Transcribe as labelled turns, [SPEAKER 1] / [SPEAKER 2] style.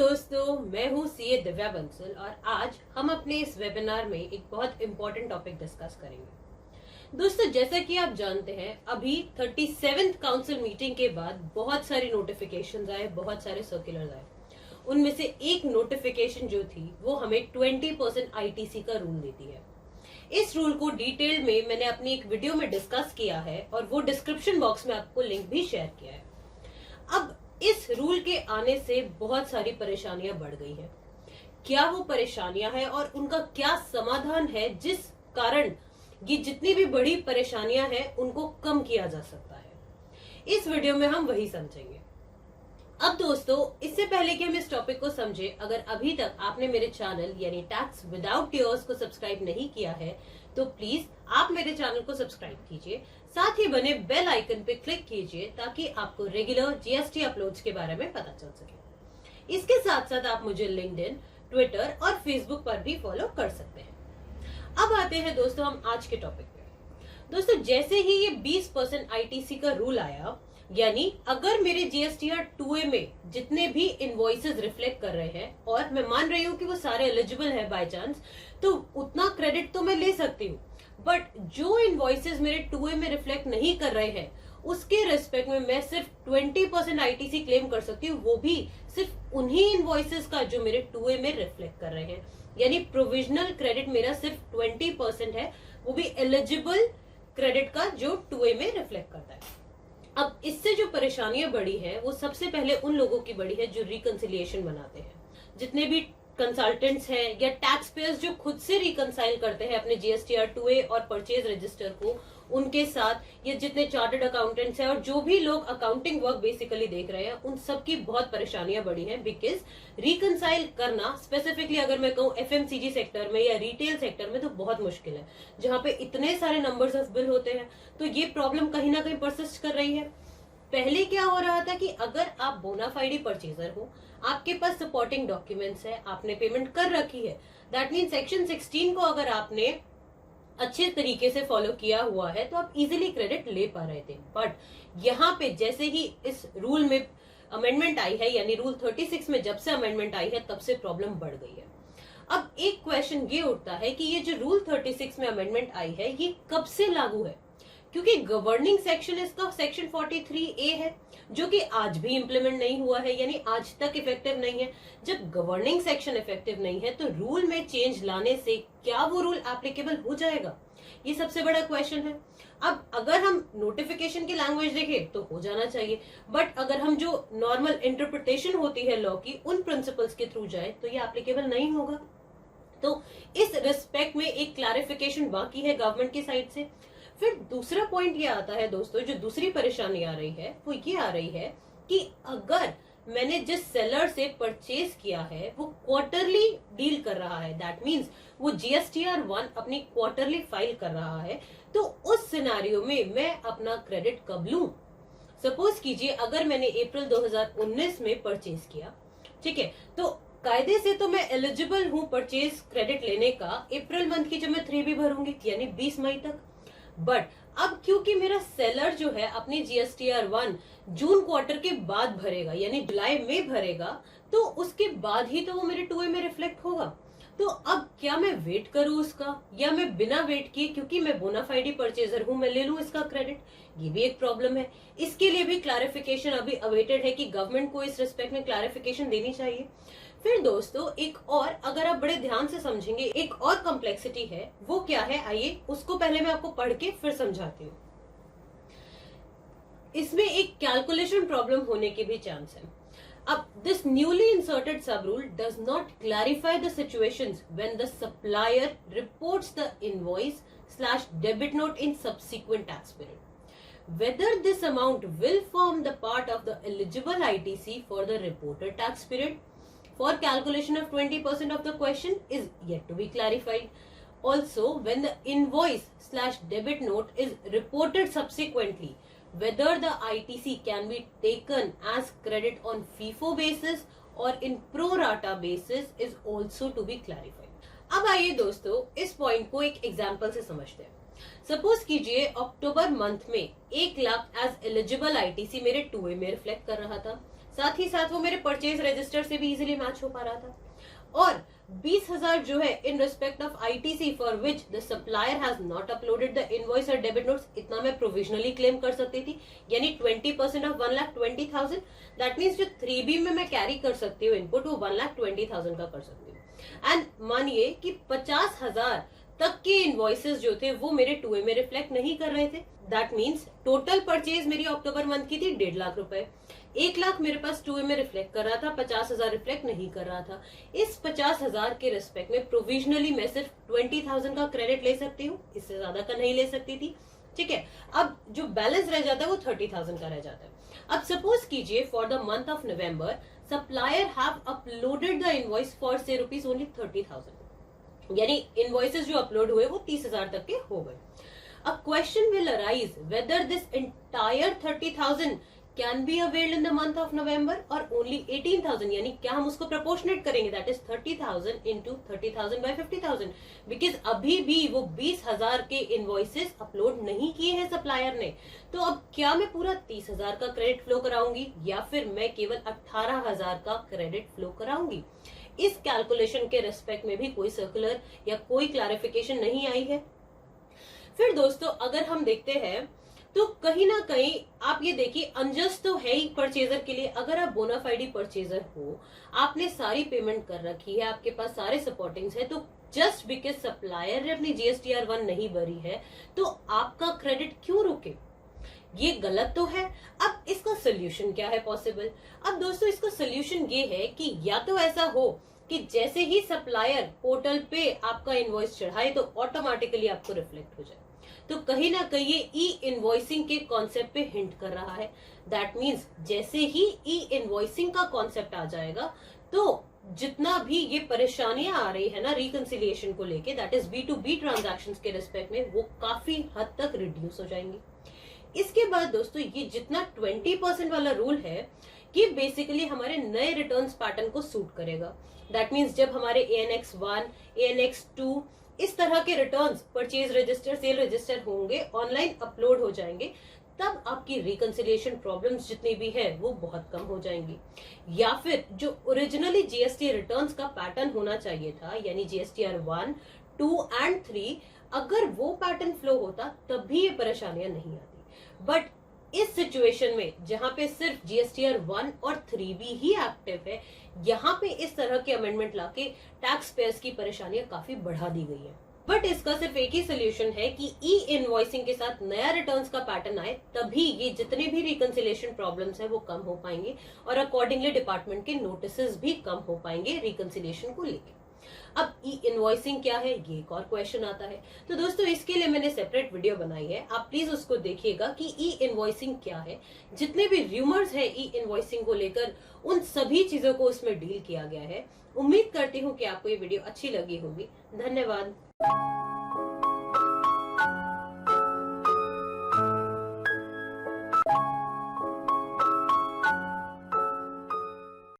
[SPEAKER 1] दोस्तों, मैं हूँ सीए दिव्या बंसल और आज हम अपने इस वेबिनार में एक बहुत इंपॉर्टेंट टॉपिक डिस्कस करेंगे। दोस्तों, जैसा कि आप जानते हैं, अभी 37th काउंसिल मीटिंग के बाद बहुत सारी नोटिफिकेशंस आए, बहुत सारे सर्कुलर्स आए। उनमें से एक नोटिफिकेशन जो थी वो हमें 20% आईटीसी का रूल देती है। इस रूल को डिटेल में मैंने अपनी एक वीडियो में डिस्कस किया है और वो डिस्क्रिप्शन बॉक्स में आपको लिंक भी शेयर किया है। अब इस रूल के आने से बहुत सारी परेशानियां बढ़ गई हैं। क्या वो परेशानियां हैं और उनका क्या समाधान है जिस कारण ये जितनी भी बड़ी परेशानियां हैं उनको कम किया जा सकता है। इस वीडियो में हम वही समझेंगे। अब दोस्तों, इससे पहले कि हम इस टॉपिक को समझे, अगर अभी तक आपने मेरे चैनल यानी टैक्स विदाउट टीयर्स को सब्सक्राइब नहीं किया है तो प्लीज आप मेरे चैनल को सब्सक्राइब कीजिए, साथ ही बने बेल आइकन पे क्लिक कीजिए ताकि आपको रेगुलर जीएसटी अपलोड्स के बारे में पता चल सके। इसके साथ साथ आप मुझे लिंक्डइन, ट्विटर और फेसबुक पर भी फॉलो कर सकते हैं। अब आते हैं दोस्तों हम आज के टॉपिक पे। दोस्तों, जैसे ही ये 20% आईटीसी का रूल आया, यानी अगर मेरे जीएसटीआर 2A में जितने भी इनवॉइसेस रिफ्लेक्ट कर रहे हैं और मैं मान रही हूँ कि वो सारे एलिजिबल है बाय चांस, तो उतना क्रेडिट तो मैं ले सकती हूँ। बट जो इनवॉइसेस मेरे 2A में रिफ्लेक्ट नहीं कर रहे हैं उसके रेस्पेक्ट में मैं सिर्फ 20% आईटीसी क्लेम कर सकती हूँ, वो भी सिर्फ उन्हीं इनवॉइसेस का जो मेरे 2A में रिफ्लेक्ट कर रहे हैं। यानी प्रोविजनल क्रेडिट मेरा सिर्फ 20% है, वो भी एलिजिबल क्रेडिट का जो 2A में रिफ्लेक्ट करता है। अब इससे जो परेशानियां बढ़ी है वो सबसे पहले उन लोगों की बढ़ी है जो रिकंसिलिएशन बनाते हैं। जितने भी कंसल्टेंट्स हैं या टैक्स पेयर्स जो खुद से रिकंसाइल करते हैं अपने जीएसटीआर 2A और परचेज रजिस्टर को, उनके साथ, या जितने चार्टर्ड अकाउंटेंट्स हैं और जो भी लोग अकाउंटिंग वर्क बेसिकली देख रहे हैं, उन सबकी बहुत परेशानियां बढ़ी हैं। बिकॉज रिकंसाइल करना, स्पेसिफिकली अगर मैं कहूँ एफएमसीजी सेक्टर में या रिटेल सेक्टर में, तो बहुत मुश्किल है, जहां पे इतने सारे नंबर्स ऑफ बिल होते हैं। तो ये प्रॉब्लम कहीं ना कहीं परसिस्ट कर रही है। पहले क्या हो रहा था कि अगर आप बोनाफाइडी परचेजर हो, आपके पास सपोर्टिंग डॉक्यूमेंट्स है, आपने पेमेंट कर रखी है, दैट मीन सेक्शन 16 को अगर आपने अच्छे तरीके से फॉलो किया हुआ है तो आप इजीली क्रेडिट ले पा रहे थे। बट यहाँ पे जैसे ही इस रूल में अमेंडमेंट आई है, यानी रूल 36 में जब से अमेंडमेंट आई है, तब से प्रॉब्लम बढ़ गई है। अब एक क्वेश्चन ये उठता है कि ये जो रूल 36 में अमेंडमेंट आई है ये कब से लागू है, क्योंकि गवर्निंग सेक्शन इसका सेक्शन 43A है जो कि आज भी इंप्लीमेंट नहीं हुआ है, यानी आज तक इफेक्टिव नहीं है। जब गवर्निंग सेक्शन इफेक्टिव नहीं है तो रूल में चेंज लाने से क्या वो रूल एप्लीकेबल हो जाएगा, ये सबसे बड़ा क्वेश्चन है। अब अगर हम नोटिफिकेशन की लैंग्वेज देखें तो हो जाना चाहिए, बट अगर हम जो नॉर्मल इंटरप्रिटेशन होती है लॉ की, उन प्रिंसिपल्स के थ्रू जाए तो ये एप्लीकेबल नहीं होगा। तो इस रिस्पेक्ट में एक क्लैरिफिकेशन बाकी है गवर्नमेंट की साइड से। फिर दूसरा पॉइंट ये आता है दोस्तों, जो दूसरी परेशानी आ रही है वो ये आ रही है कि अगर मैंने जिस सेलर से परचेज किया है वो क्वार्टरली डील कर रहा है, दैट मींस वो जीएसटीआर 1 अपनी क्वार्टरली फाइल कर रहा है, तो उस सिनेरियो में मैं अपना क्रेडिट कब लूं। सपोज कीजिए अगर मैंने अप्रैल 2019 में परचेज किया, ठीक है, तो कायदे से तो मैं एलिजिबल हूं परचेज क्रेडिट लेने का अप्रैल मंथ की जब मैं 3B भरूंगी, यानी 20 मई तक। बट अब क्योंकि मेरा सेलर जो है अपनी जीएसटीआर 1 जून क्वार्टर के बाद भरेगा, यानी जुलाई में भरेगा, तो उसके बाद ही तो वो मेरे 2A में रिफ्लेक्ट होगा। तो अब क्या मैं वेट करूं उसका, या मैं बिना वेट किए, क्योंकि मैं बोनाफाइडी परचेजर हूं, मैं ले लूं इसका क्रेडिट, ये भी एक प्रॉब्लम है। इसके लिए भी क्लैरिफिकेशन अभी अवेटेड है कि गवर्नमेंट को इस रिस्पेक्ट में क्लैरिफिकेशन देनी चाहिए। फिर दोस्तों एक और, अगर आप बड़े ध्यान से समझेंगे, एक और कॉम्प्लेक्सिटी है। वो क्या है, आइए उसको पहले मैं आपको पढ़ के फिर समझाती हूँ। इसमें एक कैलकुलेशन प्रॉब्लम होने के भी चांस है। अब this newly inserted sub rule does not clarify the situations when the supplier reports the invoice/debit note in subsequent tax period. Whether this amount will form the part of the eligible ITC for the reported tax period for calculation of 20% of the question is yet to be clarified. Also, when the invoice/debit note is reported subsequently, whether the ITC can be taken as credit on FIFO basis or in pro rata basis is also to be clarified. अब आइए दोस्तों इस point को एक example से समझते हैं। Suppose कीजिए अक्टूबर मंथ में 1 लाख एज एलिजिबल आईटीसी मेरे 2A में रिफ्लेक्ट कर रहा था, साथ ही साथ वो मेरे परचेज रजिस्टर से भी इजीली मैच हो पा रहा था। और 20,000 जो है in respect of ITC for which the supplier has not uploaded the invoice और डेबिट नोट्स, इतना मैं प्रोविजनली क्लेम कर सकती थी, यानी 20% ऑफ 1,20,000। दैट मीन्स जो 3B में मैं कैरी कर सकती हूँ इनपुट, वो 1,20,000 का कर सकती हूँ। एंड मानिए कि 50,000 तक के इनवॉइसेस जो थे वो मेरे 2A में रिफ्लेक्ट नहीं कर रहे थे। दैट मीन्स टोटल परचेज मेरी अक्टूबर मंथ की थी 1.5 लाख रुपए। 1 लाख मेरे पास 2A में रिफ्लेक्ट कर रहा था, 50,000 रिफ्लेक्ट नहीं कर रहा था। इस 50,000 के रिस्पेक्ट में प्रोविजनली मैं सिर्फ 20,000 का क्रेडिट ले सकती हूँ, इससे ज्यादा का नहीं ले सकती थी। ठीक है, अब जो बैलेंस रह जाता है वो 30,000 का रह जाता है। अब सपोज कीजिए for the month of November supplier have uploaded the invoice for से रुपीज ओनली 30,000, यानी इनवॉइसेस जो अपलोड हुए वो 30,000 तक के हो गए। A question will arise whether this entire 30,000 can be availed in the month of November or only 18,000, यानी क्या हम उसको proportionate करेंगे, that is 30,000 into 30,000 by 50,000, because अभी भी वो 20,000 के इनवॉइसेस अपलोड नहीं किए हैं सप्लायर ने। तो अब क्या मैं पूरा 30,000 का क्रेडिट फ्लो कराऊंगी या फिर मैं केवल 18,000 का क्रेडिट फ्लो कराऊंगी? इस कैलकुलेशन के रेस्पेक्ट में भी कोई सर्कुलर या कोई क्लैरिफिकेशन नहीं आई है। फिर दोस्तों अगर हम देखते हैं तो कहीं ना कहीं आप ये देखिए, अनजस्ट तो है ही परचेजर के लिए। अगर आप बोनाफाइडी परचेजर हो, आपने सारी पेमेंट कर रखी है, आपके पास सारे सपोर्टिंग्स है, तो जस्ट बिकॉज सप्लायर ने अपनी GSTR 1 नहीं भरी है तो आपका क्रेडिट क्यों रुके? ये गलत तो है। अब इसका सोल्यूशन क्या है पॉसिबल? अब दोस्तों इसका सोल्यूशन ये है कि या तो ऐसा हो कि जैसे ही सप्लायर पोर्टल पे आपका इनवॉइस चढ़ाए तो ऑटोमेटिकली आपको रिफ्लेक्ट हो जाए। तो कहीं ना कहीं ये ई इनवॉइसिंग के कॉन्सेप्ट पे हिंट कर रहा है। दैट मीन्स जैसे ही ई इनवॉइसिंग का कॉन्सेप्ट आ जाएगा तो जितना भी ये परेशानियां आ रही है ना रिकंसिलिएशन को लेके, दैट इज B2B ट्रांजैक्शंस के रिस्पेक्ट में, वो काफी हद तक रिड्यूस हो जाएंगी। इसके बाद दोस्तों ये जितना 20% वाला रूल है ये बेसिकली हमारे नए रिटर्न्स पैटर्न को सूट करेगा। दैट मीन्स जब हमारे ANX 1, ANX 2 इस तरह के returns purchase register, cell register होंगे, ऑनलाइन अपलोड हो जाएंगे, तब आपकी रिकंसिलिएशन प्रॉब्लम्स जितनी भी है वो बहुत कम हो जाएंगी। या फिर जो ओरिजिनली GST रिटर्न्स का पैटर्न होना चाहिए था, यानी GSTR 1, 2 and 3, अगर वो पैटर्न फ्लो होता तब भी ये परेशानियां नहीं आती। बट इस सिचुएशन में जहां पे सिर्फ GSTR 1 और 3B ही एक्टिव है, यहाँ पे इस तरह के अमेंडमेंट लाके टैक्स पेयर्स की परेशानियां काफी बढ़ा दी गई है। बट इसका सिर्फ एक ही सोल्यूशन है कि ई इनवॉइसिंग के साथ नया रिटर्न्स का पैटर्न आए, तभी ये जितने भी रिकंसिलिएशन प्रॉब्लम्स है वो कम हो पाएंगे और अकॉर्डिंगली डिपार्टमेंट के नोटिसेस भी कम हो पाएंगे रिकंसिलिएशन को लेकर। अब ई इनवॉइसिंग क्या है, ये एक और क्वेश्चन आता है। तो दोस्तों इसके लिए मैंने सेपरेट वीडियो बनाई है, आप प्लीज उसको देखिएगा कि ई इनवॉइसिंग क्या है। जितने भी रूमर्स है ई इनवॉइसिंग को लेकर, उन सभी चीजों को उसमें डील किया गया है। उम्मीद करती हूँ कि आपको ये वीडियो अच्छी लगी होगी। धन्यवाद।